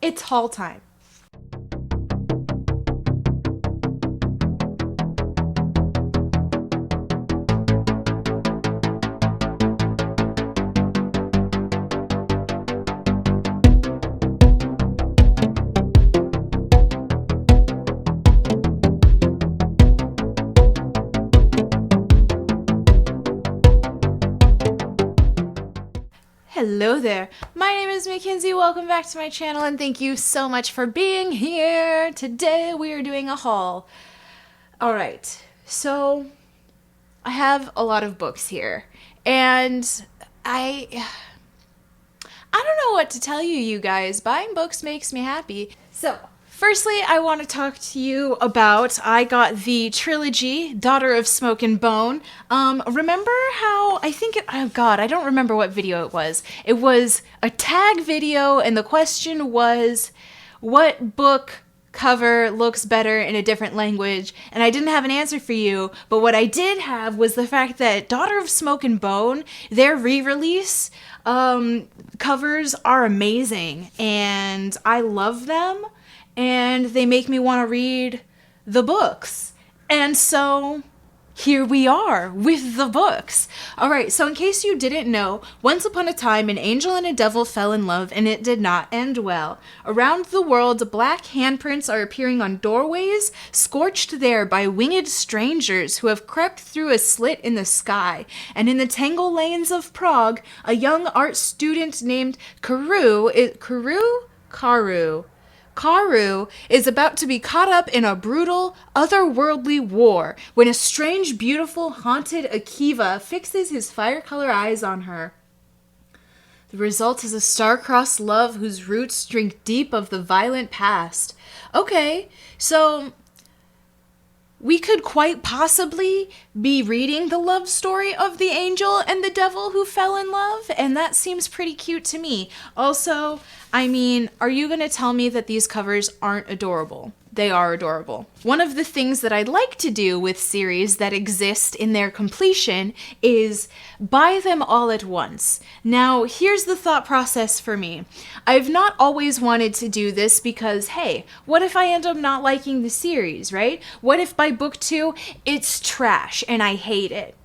It's haul time. Hello there, my name is Mackenzie, welcome back to my channel and thank you so much for being here. Today we are doing a haul. Alright, so I have a lot of books here and I don't know what to tell you, you guys. Buying books makes me happy. So, firstly, I want to talk to you about, I got the trilogy, Daughter of Smoke and Bone. Remember how, oh god, I don't remember what video it was. It was a tag video, and the question was, what book cover looks better in a different language? And I didn't have an answer for you, but what I did have was the fact that Daughter of Smoke and Bone, their re-release, covers are amazing, and I love them, and they make me want to read the books. And so here we are with the books. Alright, so in case you didn't know, once upon a time an angel and a devil fell in love, and it did not end well. Around the world, black handprints are appearing on doorways, scorched there by winged strangers who have crept through a slit in the sky. And in the tangle lanes of Prague, a young art student named Karu is about to be caught up in a brutal, otherworldly war when a strange, beautiful, haunted Akiva fixes his fire-color eyes on her. The result is a star-crossed love whose roots drink deep of the violent past. Okay, so we could quite possibly be reading the love story of the angel and the devil who fell in love, and that seems pretty cute to me. Also, I mean, are you gonna tell me that these covers aren't adorable? They are adorable. One of the things that I'd like to do with series that exist in their completion is buy them all at once. Now, here's the thought process for me. I've not always wanted to do this because, hey, what if I end up not liking the series, right? What if by book 2, it's trash and I hate it?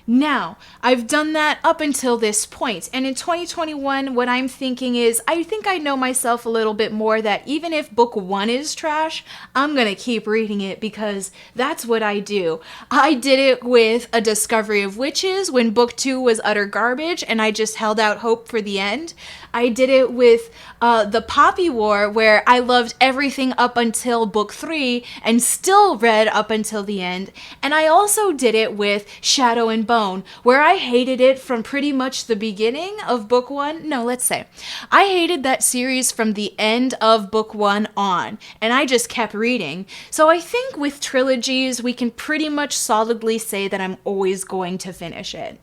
Now, I've done that up until this point, and in 2021, what I'm thinking is, I think I know myself a little bit more that even if book 1 is trash, I'm gonna keep reading it because that's what I do. I did it with A Discovery of Witches when book 2 was utter garbage, and I just held out hope for the end. I did it with The Poppy War, where I loved everything up until book 3 and still read up until the end. And I also did it with Shadow and Bone, where I hated it from pretty much the beginning of book 1. No, let's say. I hated that series from the end of book 1 on, and I just kept reading. So I think with trilogies, we can pretty much solidly say that I'm always going to finish it,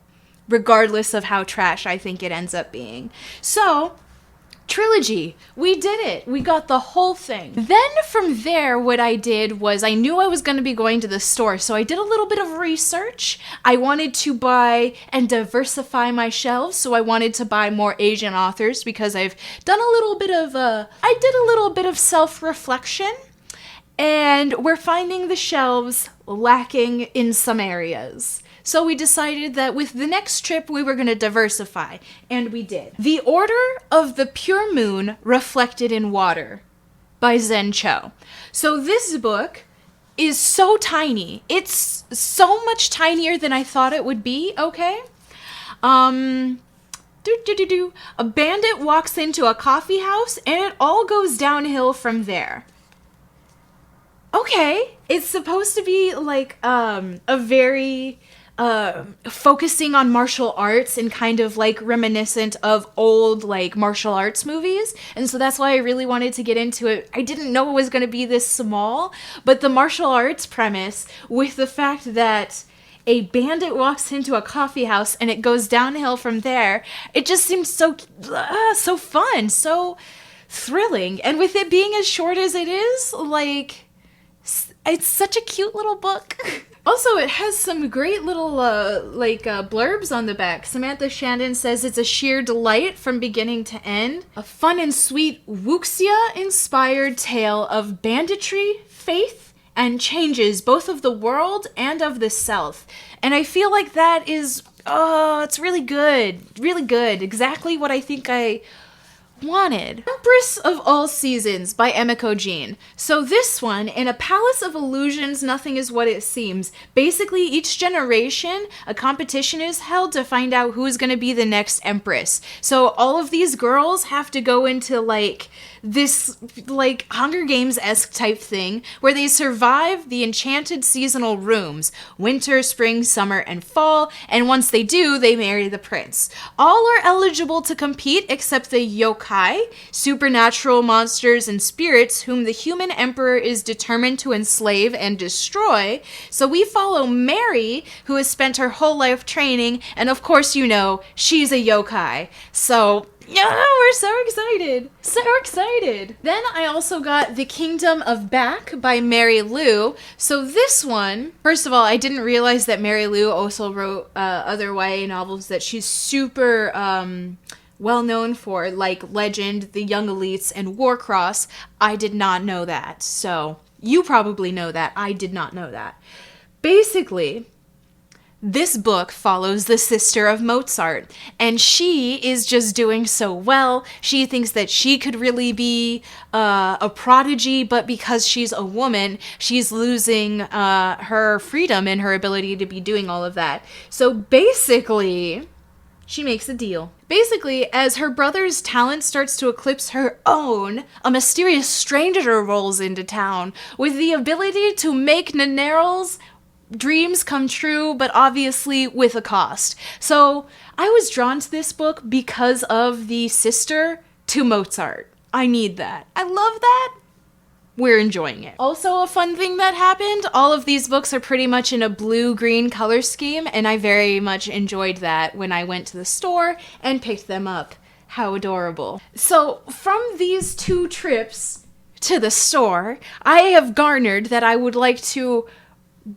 regardless of how trash I think it ends up being. So, trilogy. We did it. We got the whole thing. Then from there, what I did was I knew I was going to be going to the store, so I did a little bit of research. I wanted to buy and diversify my shelves, so I wanted to buy more Asian authors because I've done a little bit of, I did a little bit of self-reflection, and we're finding the shelves lacking in some areas. So we decided that with the next trip we were going to diversify, and we did. The Order of the Pure Moon Reflected in Water by Zen Cho. So this book is so tiny. It's so much tinier than I thought it would be, okay? A bandit walks into a coffee house and it all goes downhill from there. Okay, it's supposed to be like a very focusing on martial arts and kind of like reminiscent of old like martial arts movies, and so that's why I really wanted to get into it. I didn't know it was going to be this small, but the martial arts premise with the fact that a bandit walks into a coffee house and it goes downhill from there, it just seems so fun, so thrilling. And with it being as short as it is, like, It's such a cute little book. Also, it has some great little blurbs on the back. Samantha Shandon says it's a sheer delight from beginning to end. A fun and sweet wuxia-inspired tale of banditry, faith, and changes both of the world and of the South. And I feel like that is, it's really good. Really good. Exactly what I think I wanted. Empress of All Seasons by Emiko Jean. So this one, in a palace of illusions, nothing is what it seems. Basically, each generation, a competition is held to find out who's going to be the next empress. So all of these girls have to go into this Hunger Games-esque type thing where they survive the enchanted seasonal rooms, winter, spring, summer, and fall, and once they do, they marry the prince. All are eligible to compete except the yokai, supernatural monsters and spirits whom the human emperor is determined to enslave and destroy. So we follow Mary, who has spent her whole life training, and of course you know, she's a yokai. So yeah, we're so excited. So excited. Then I also got The Kingdom of Back by Mary Lou. So this one, first of all, I didn't realize that Mary Lou also wrote other YA novels that she's super well known for, like Legend, The Young Elites, and Warcross. I did not know that. So you probably know that. I did not know that. Basically, this book follows the sister of Mozart, and she is just doing so well. She thinks that she could really be a prodigy, but because she's a woman, she's losing her freedom and her ability to be doing all of that. So basically, she makes a deal. Basically, as her brother's talent starts to eclipse her own, a mysterious stranger rolls into town with the ability to make Naneral's dreams come true, but obviously with a cost. So I was drawn to this book because of the sister to Mozart. I need that. I love that. We're enjoying it. Also, a fun thing that happened, all of these books are pretty much in a blue-green color scheme, and I very much enjoyed that when I went to the store and picked them up. How adorable. So from these 2 trips to the store, I have garnered that I would like to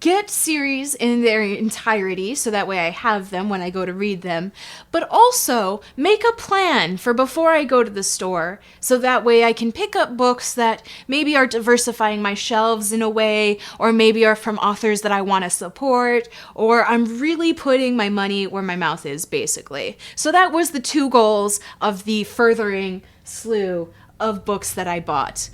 get series in their entirety, so that way I have them when I go to read them, but also make a plan for before I go to the store, so that way I can pick up books that maybe are diversifying my shelves in a way, or maybe are from authors that I want to support, or I'm really putting my money where my mouth is, basically. So that was the 2 goals of the furthering slew of books that I bought.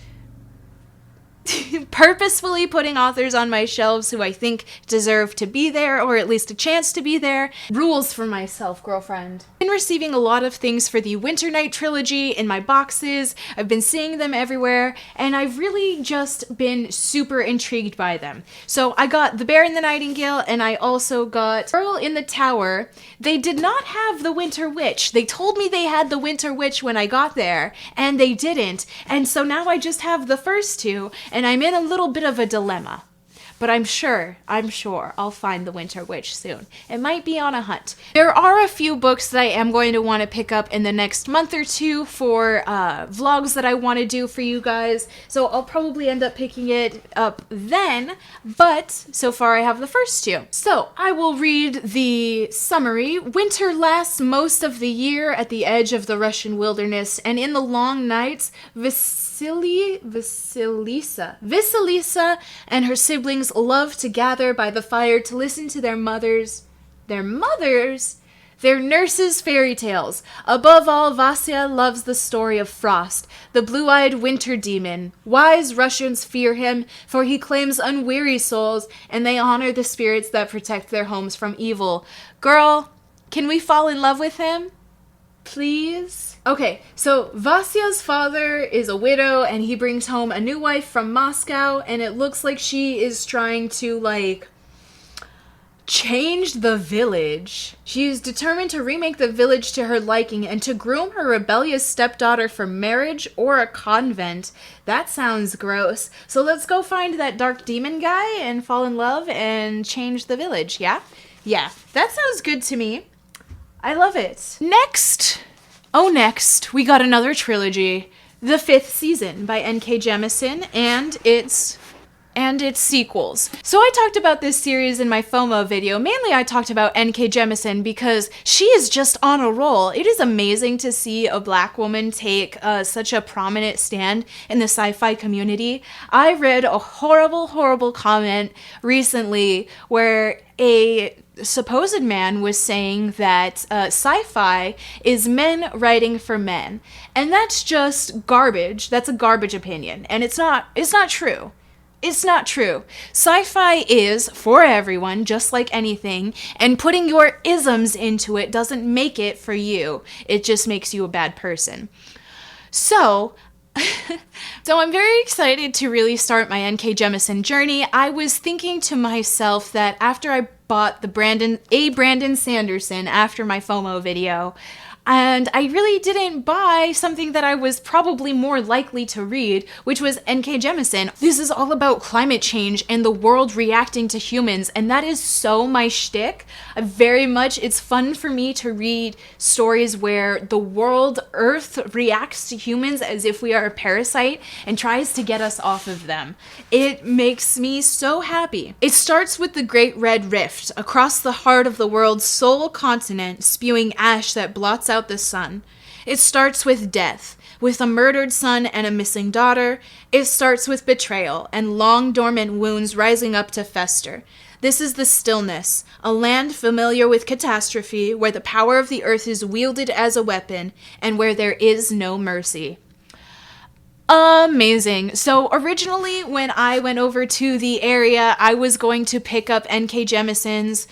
Purposefully putting authors on my shelves who I think deserve to be there, or at least a chance to be there. Rules for myself, girlfriend. I've been receiving a lot of things for the Winter Night trilogy in my boxes. I've been seeing them everywhere, and I've really just been super intrigued by them. So I got The Bear and the Nightingale, and I also got Girl in the Tower. They did not have The Winter Witch. They told me they had The Winter Witch when I got there, and they didn't. And so now I just have the first 2, and I'm in a little bit of a dilemma. But I'm sure I'll find The Winter Witch soon. It might be on a hunt. There are a few books that I am going to want to pick up in the next month or 2 for vlogs that I want to do for you guys. So I'll probably end up picking it up then, but so far I have the first 2. So I will read the summary. Winter lasts most of the year at the edge of the Russian wilderness, and in the long nights, Vasilisa and her siblings love to gather by the fire to listen to their nurses' fairy tales. Above all, Vasya loves the story of Frost, the blue-eyed winter demon. Wise Russians fear him, for he claims unweary souls, and they honor the spirits that protect their homes from evil. Girl, can we fall in love with him? Please? Okay, so Vasya's father is a widow, and he brings home a new wife from Moscow, and it looks like she is trying to, change the village. She is determined to remake the village to her liking and to groom her rebellious stepdaughter for marriage or a convent. That sounds gross. So let's go find that dark demon guy and fall in love and change the village, yeah? Yeah, that sounds good to me. I love it. Next, we got another trilogy, The Fifth Season by N.K. Jemisin, and it's and its sequels. So I talked about this series in my FOMO video. Mainly I talked about N.K. Jemisin because she is just on a roll. It is amazing to see a Black woman take such a prominent stand in the sci-fi community. I read a horrible comment recently where a supposed man was saying that sci-fi is men writing for men. And that's just garbage. That's a garbage opinion. And it's not true. It's not true. Sci-fi is for everyone, just like anything, and putting your isms into it doesn't make it for you. It just makes you a bad person. So I'm very excited to really start my N.K. Jemisin journey. I was thinking to myself that after I bought the Brandon Sanderson after my FOMO video, and I really didn't buy something that I was probably more likely to read, which was N.K. Jemisin. This is all about climate change and the world reacting to humans, and that is so my shtick. It's fun for me to read stories where the world, Earth, reacts to humans as if we are a parasite and tries to get us off of them. It makes me so happy. It starts with the Great Red Rift, across the heart of the world's sole continent, spewing ash that blots out the sun. It starts with death, with a murdered son and a missing daughter. It starts with betrayal and long dormant wounds rising up to fester. This is the stillness, a land familiar with catastrophe, where the power of the earth is wielded as a weapon, and where there is no mercy. Amazing. So originally, when I went over to the area, I was going to pick up N.K. Jemisin's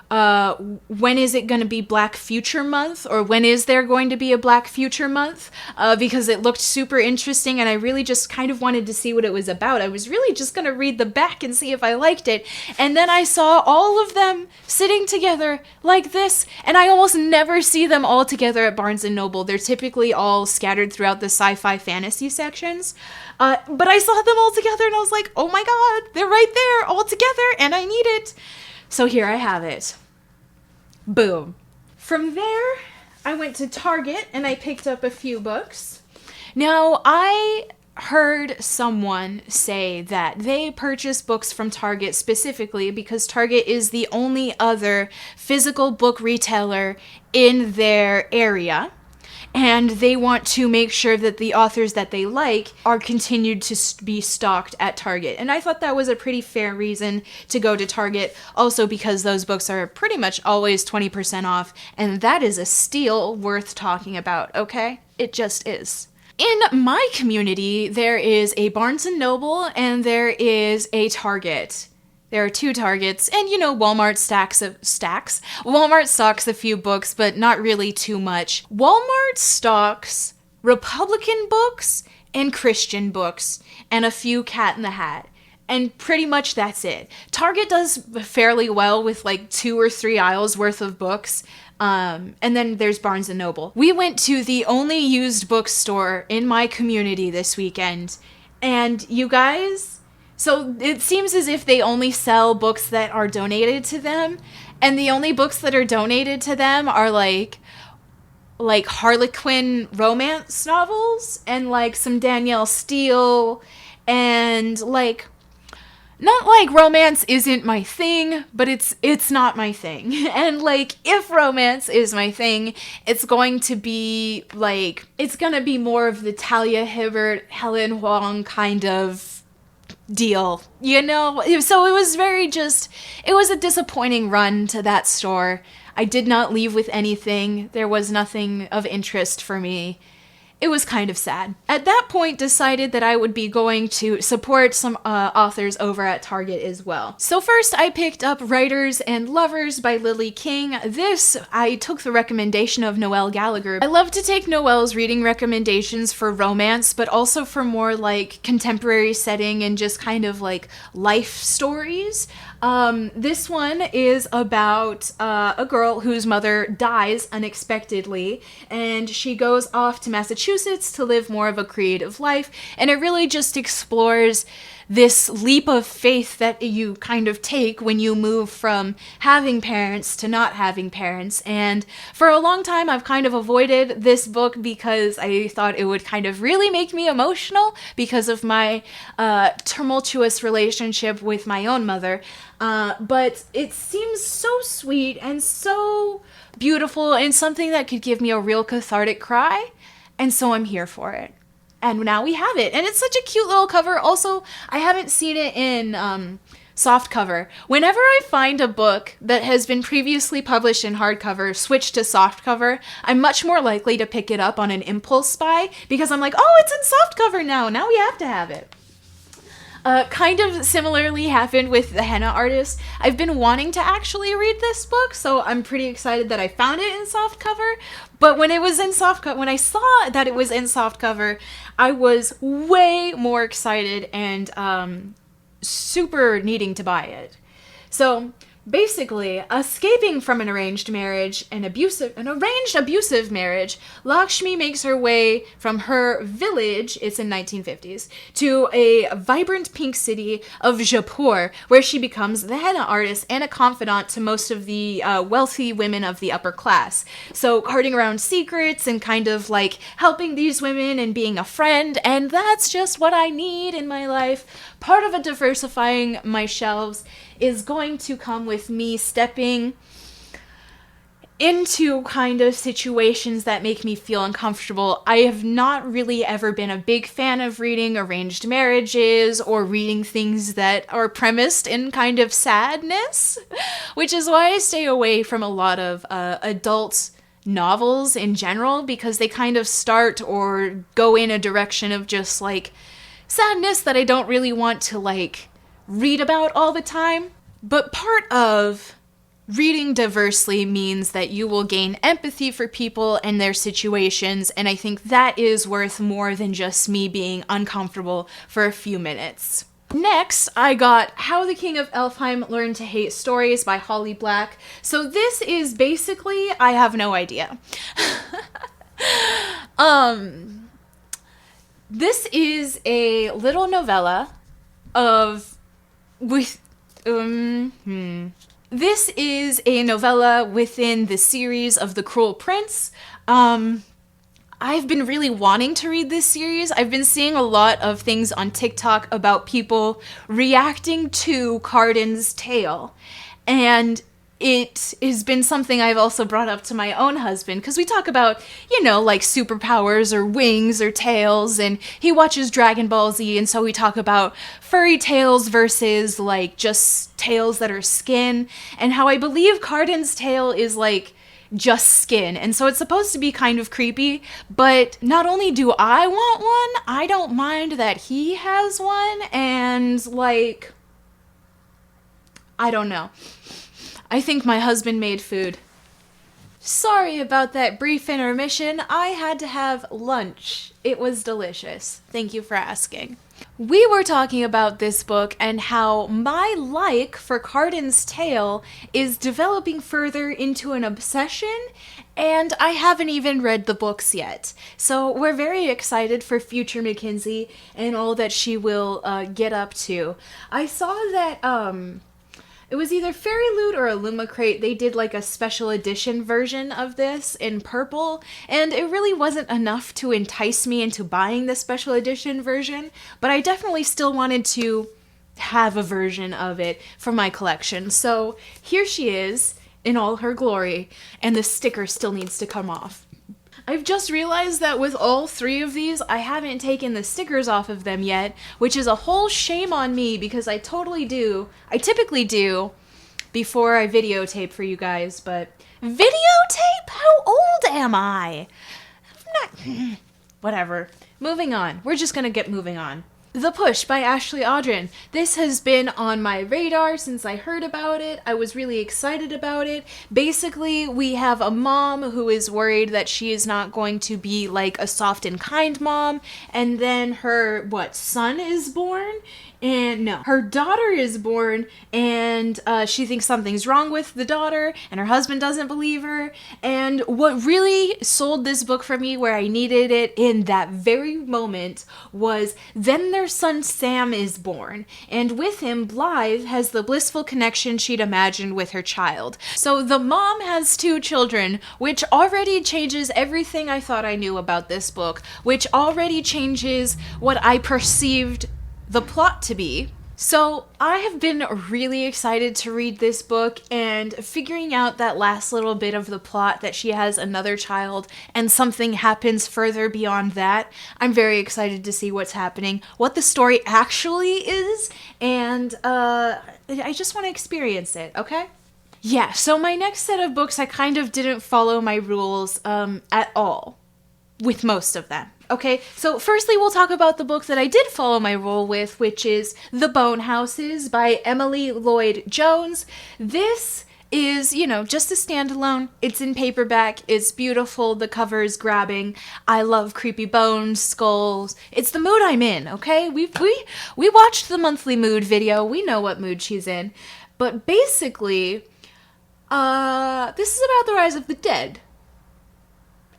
when is it going to be Black Future Month, or when is there going to be a Black Future Month, because it looked super interesting and I really just kind of wanted to see what it was about. I was really just going to read the back and see if I liked it, and then I saw all of them sitting together like this, and I almost never see them all together at Barnes & Noble. They're typically all scattered throughout the sci-fi fantasy sections, but I saw them all together and I was like, oh my god, they're right there all together and I need it. So here I have it. Boom. From there, I went to Target and I picked up a few books. Now, I heard someone say that they purchase books from Target specifically because Target is the only other physical book retailer in their area. And they want to make sure that the authors that they like are continued to be stocked at Target. And I thought that was a pretty fair reason to go to Target, also because those books are pretty much always 20% off, and that is a steal worth talking about, okay? It just is. In my community, there is a Barnes & Noble and there is a Target. There are two Targets, and Walmart Walmart stocks a few books, but not really too much. Walmart stocks Republican books and Christian books, and a few Cat in the Hat. And pretty much that's it. Target does fairly well with like 2 or 3 aisles worth of books. And then there's Barnes & Noble. We went to the only used bookstore in my community this weekend, and you guys... So it seems as if they only sell books that are donated to them, and the only books that are donated to them are like Harlequin romance novels and like some Danielle Steele, and like, not like romance isn't my thing, but it's not my thing. And like, if romance is my thing, it's going to be more of the Talia Hibbert, Helen Huang kind of deal, so it was a disappointing run to that store. I did not leave with anything. There was nothing of interest for me. It was kind of sad. At that point, decided that I would be going to support some authors over at Target as well. So first, I picked up Writers and Lovers by Lily King. This, I took the recommendation of Noelle Gallagher. I love to take Noelle's reading recommendations for romance, but also for more like contemporary setting and just kind of like life stories. This one is about a girl whose mother dies unexpectedly, and she goes off to Massachusetts to live more of a creative life, and it really just explores this leap of faith that you kind of take when you move from having parents to not having parents. And for a long time, I've kind of avoided this book because I thought it would kind of really make me emotional because of my tumultuous relationship with my own mother. But it seems so sweet and so beautiful and something that could give me a real cathartic cry. And so I'm here for it. And now we have it. And it's such a cute little cover. Also, I haven't seen it in soft cover. Whenever I find a book that has been previously published in hardcover switch to soft cover, I'm much more likely to pick it up on an impulse buy because I'm like, oh, it's in soft cover now. Now we have to have it. Kind of similarly happened with The Henna Artist. I've been wanting to actually read this book, so I'm pretty excited that I found it in softcover. But when it was in softcover, when I saw that it was in softcover, I was way more excited and super needing to buy it. So basically, escaping from an arranged marriage, an arranged abusive marriage, Lakshmi makes her way from her village, it's in 1950s, to a vibrant pink city of Jaipur, where she becomes the henna artist and a confidant to most of the wealthy women of the upper class. So carting around secrets and kind of like helping these women and being a friend, and that's just what I need in my life. Part of diversifying my shelves is going to come with me stepping into kind of situations that make me feel uncomfortable. I have not really ever been a big fan of reading arranged marriages or reading things that are premised in kind of sadness, which is why I stay away from a lot of adult novels in general, because they kind of start or go in a direction of just like sadness that I don't really want to like read about all the time. But part of reading diversely means that you will gain empathy for people and their situations, and I think that is worth more than just me being uncomfortable for a few minutes. Next, I got How the King of Elfheim Learned to Hate Stories by Holly Black. So this is basically, I have no idea. This is a little novella This is a novella within the series of The Cruel Prince. I've been really wanting to read this series. I've been seeing a lot of things on TikTok about people reacting to Cardan's Tale, and it has been something I've also brought up to my own husband, because we talk about, you know, like superpowers or wings or tails, and he watches Dragon Ball Z, and so we talk about furry tails versus like just tails that are skin, and how I believe Cardan's tail is like just skin, and so it's supposed to be kind of creepy, but not only do I want one, I don't mind that he has one, and like, I don't know. I think my husband made food. Sorry about that brief intermission. I had to have lunch. It was delicious. Thank you for asking. We were talking about this book and how my like for Cardan's Tale is developing further into an obsession, and I haven't even read the books yet. So we're very excited for future Mackenzie and all that she will get up to. I saw that it was either Fairy Loot or Illumicrate. They did like a special edition version of this in purple, and it really wasn't enough to entice me into buying the special edition version, but I definitely still wanted to have a version of it for my collection. So here she is in all her glory, and the sticker still needs to come off. I've just realized that with all three of these, I haven't taken the stickers off of them yet, which is a whole shame on me because I typically do before I videotape for you guys, but videotape? How old am I? I'm not, whatever. Moving on. We're just gonna get moving on. The Push by Ashley Audren. This has been on my radar since I heard about it. I was really excited about it. Basically, we have a mom who is worried that she is not going to be like a soft and kind mom, and then her, son is born? And no, her daughter is born, and she thinks something's wrong with the daughter, and her husband doesn't believe her. And what really sold this book for me, where I needed it in that very moment, was then their son Sam is born, and with him, Blythe has the blissful connection she'd imagined with her child. So the mom has 2 children, which already changes everything I thought I knew about this book, which already changes what I perceived the plot to be. So I have been really excited to read this book, and figuring out that last little bit of the plot, that she has another child and something happens further beyond that. I'm very excited to see what's happening, what the story actually is, and I just want to experience it, okay? Yeah, so my next set of books, I kind of didn't follow my rules at all with most of them. Okay, so firstly, we'll talk about the book that I did follow my rule with, which is The Bone Houses by Emily Lloyd Jones. This is, just a standalone. It's in paperback. It's beautiful. The cover is grabbing. I love creepy bones, skulls. It's the mood I'm in, okay? We watched the monthly mood video. We know what mood she's in. But basically, this is about the rise of the dead.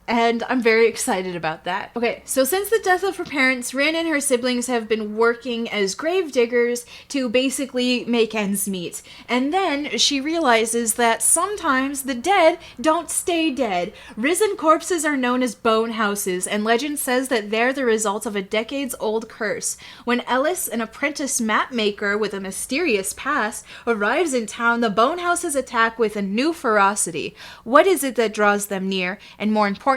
And I'm very excited about that. Okay, so since the death of her parents, Rin and her siblings have been working as grave diggers to basically make ends meet. And then she realizes that sometimes the dead don't stay dead. Risen corpses are known as bone houses, and legend says that they're the result of a decades-old curse. When Ellis, an apprentice map maker with a mysterious past, arrives in town, the bone houses attack with a new ferocity. What is it that draws them near? And more importantly,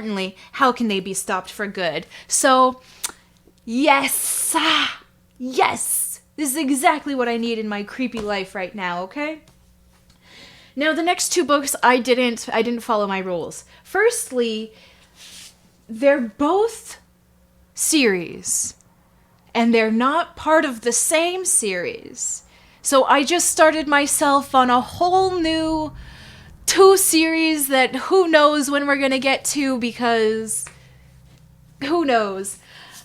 how can they be stopped for good? So, yes, this is exactly what I need in my creepy life right now, okay? Now, the next 2 books, I didn't follow my rules. Firstly, they're both series, and they're not part of the same series. So I just started myself on a whole new 2 series that who knows when we're gonna get to, because who knows.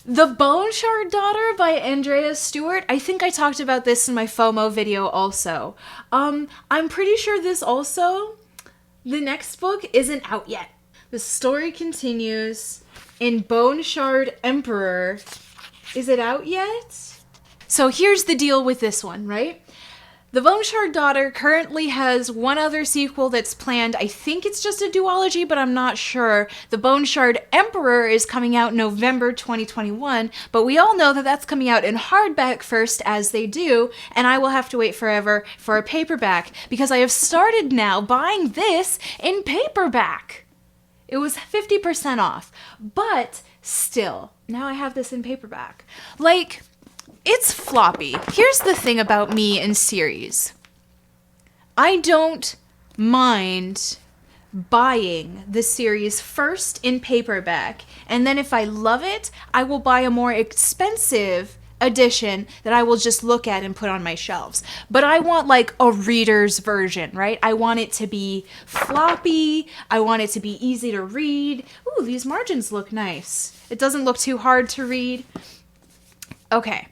The Bone Shard Daughter by Andrea Stewart. I think I talked about this in my FOMO video also. I'm pretty sure this also, the next book, isn't out yet. The story continues in Bone Shard Emperor. Is it out yet? So here's the deal with this one, right? The Bone Shard Daughter currently has one other sequel that's planned. I think it's just a duology, but I'm not sure. The Bone Shard Emperor is coming out November 2021, but we all know that that's coming out in hardback first, as they do, and I will have to wait forever for a paperback, because I have started now buying this in paperback. It was 50% off, but still, now I have this in paperback. It's floppy. Here's the thing about me and series. I don't mind buying the series first in paperback, and then if I love it, I will buy a more expensive edition that I will just look at and put on my shelves. But I want a reader's version, right? I want it to be floppy. I want it to be easy to read. Ooh, these margins look nice. It doesn't look too hard to read. Okay.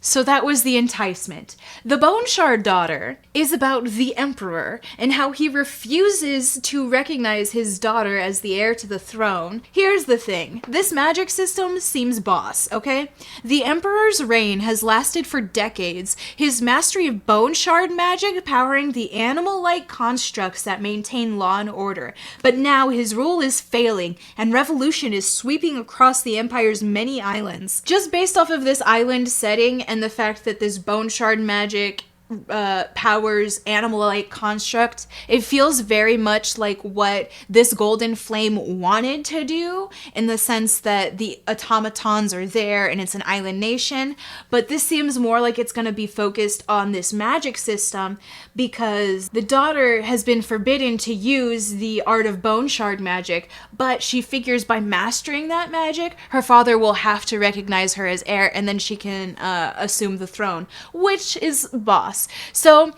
So that was the enticement. The Bone Shard Daughter is about the Emperor and how he refuses to recognize his daughter as the heir to the throne. Here's the thing. This magic system seems boss, okay? The Emperor's reign has lasted for decades, his mastery of bone shard magic powering the animal-like constructs that maintain law and order. But now his rule is failing, and revolution is sweeping across the Empire's many islands. Just based off of this island setting and the fact that this bone shard magic powers animal-like construct. It feels very much like what this Golden Flame wanted to do, in the sense that the automatons are there and it's an island nation, but this seems more like it's going to be focused on this magic system, because the daughter has been forbidden to use the art of bone shard magic, but she figures by mastering that magic, her father will have to recognize her as heir, and then she can assume the throne, which is boss. So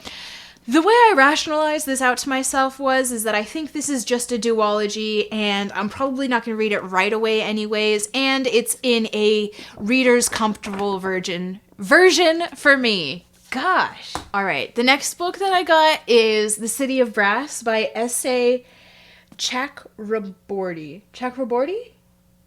the way I rationalized this out to myself is that I think this is just a duology, and I'm probably not going to read it right away anyways, and it's in a reader's comfortable version for me. Gosh. All right, the next book that I got is The City of Brass by S.A. Chakraborty.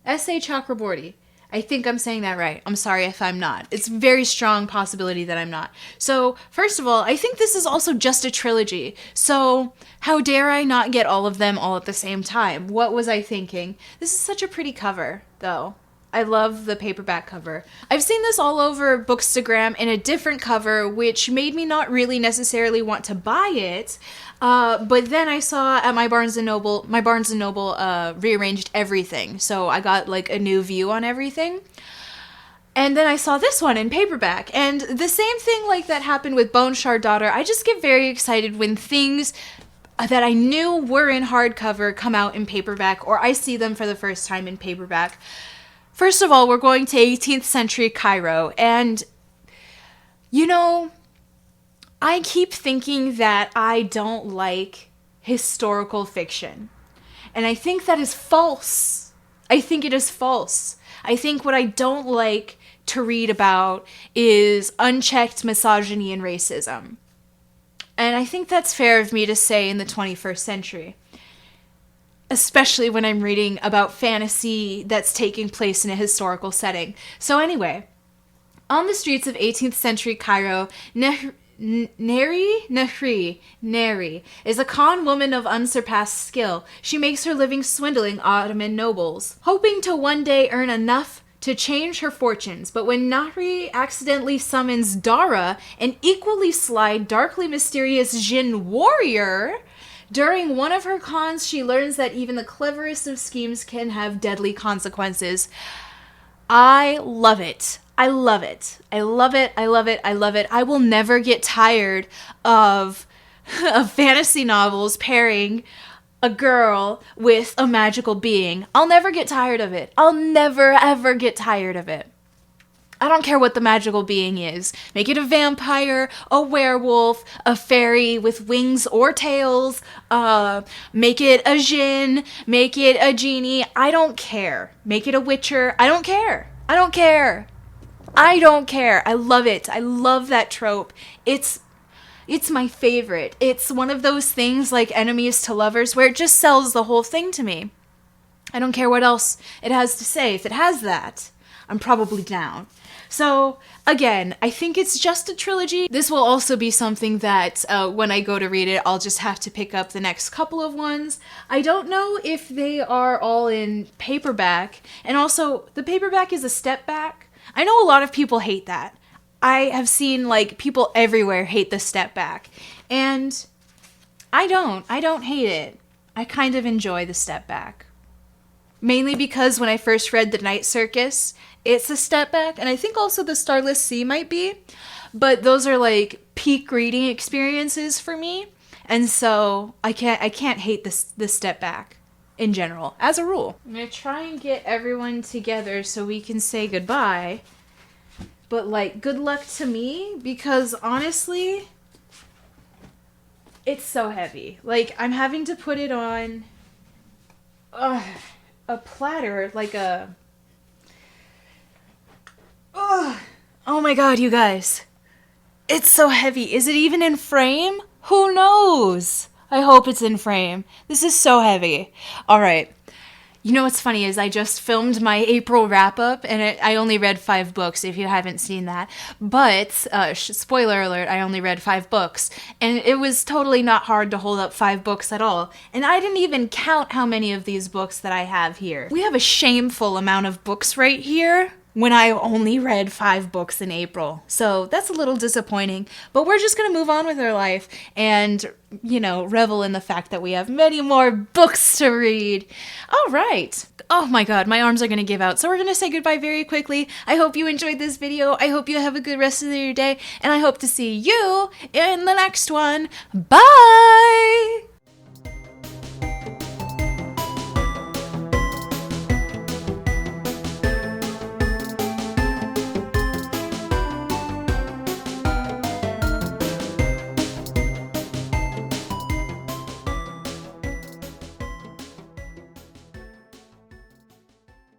S.A. Chakraborty. I think I'm saying that right. I'm sorry if I'm not. It's a very strong possibility that I'm not. So, first of all, I think this is also just a trilogy. So, how dare I not get all of them all at the same time? What was I thinking? This is such a pretty cover, though. I love the paperback cover. I've seen this all over Bookstagram in a different cover, which made me not really necessarily want to buy it. But then I saw at my Barnes & Noble rearranged everything. So I got like a new view on everything. And then I saw this one in paperback. And the same thing like that happened with Bone Shard Daughter. I just get very excited when things that I knew were in hardcover come out in paperback, or I see them for the first time in paperback. First of all, we're going to 18th century Cairo, and, you know, I keep thinking that I don't like historical fiction, and I think that is false. I think it is false. I think what I don't like to read about is unchecked misogyny and racism, and I think that's fair of me to say in the 21st century. Especially when I'm reading about fantasy that's taking place in a historical setting. So anyway, on the streets of 18th century Cairo, Neri is a con woman of unsurpassed skill. She makes her living swindling Ottoman nobles, hoping to one day earn enough to change her fortunes. But when Nahri accidentally summons Dara, an equally sly, darkly mysterious Jinn warrior, during one of her cons, she learns that even the cleverest of schemes can have deadly consequences. I love it. I love it. I love it. I love it. I love it. I will never get tired of fantasy novels pairing a girl with a magical being. I'll never get tired of it. I'll never, ever get tired of it. I don't care what the magical being is. Make it a vampire, a werewolf, a fairy with wings or tails. Make it a djinn. Make it a genie. I don't care. Make it a witcher. I don't care. I don't care. I don't care. I love it. I love that trope. It's my favorite. It's one of those things like enemies to lovers where it just sells the whole thing to me. I don't care what else it has to say. If it has that, I'm probably down. So, again, I think it's just a trilogy. This will also be something that when I go to read it, I'll just have to pick up the next couple of ones. I don't know if they are all in paperback. And also, the paperback is a step back. I know a lot of people hate that. I have seen, like, people everywhere hate the step back. And I don't hate it. I kind of enjoy the step back. Mainly because when I first read The Night Circus, it's a step back, and I think also The Starless Sea might be, but those are like peak reading experiences for me, and so I can't hate this step back in general, as a rule. I'm gonna try and get everyone together so we can say goodbye, but like, good luck to me, because honestly, it's so heavy. Like, I'm having to put it on a platter, like a... Oh my god, you guys. It's so heavy. Is it even in frame? Who knows? I hope it's in frame. This is so heavy. Alright. You know what's funny is I just filmed my April wrap-up, and I only read 5 books, if you haven't seen that. But, spoiler alert, I only read 5 books. And it was totally not hard to hold up 5 books at all. And I didn't even count how many of these books that I have here. We have a shameful amount of books right here. when I only read 5 books in April. So that's a little disappointing, but we're just going to move on with our life and, revel in the fact that we have many more books to read. All right. Oh my God, my arms are going to give out. So we're going to say goodbye very quickly. I hope you enjoyed this video. I hope you have a good rest of your day, and I hope to see you in the next one. Bye!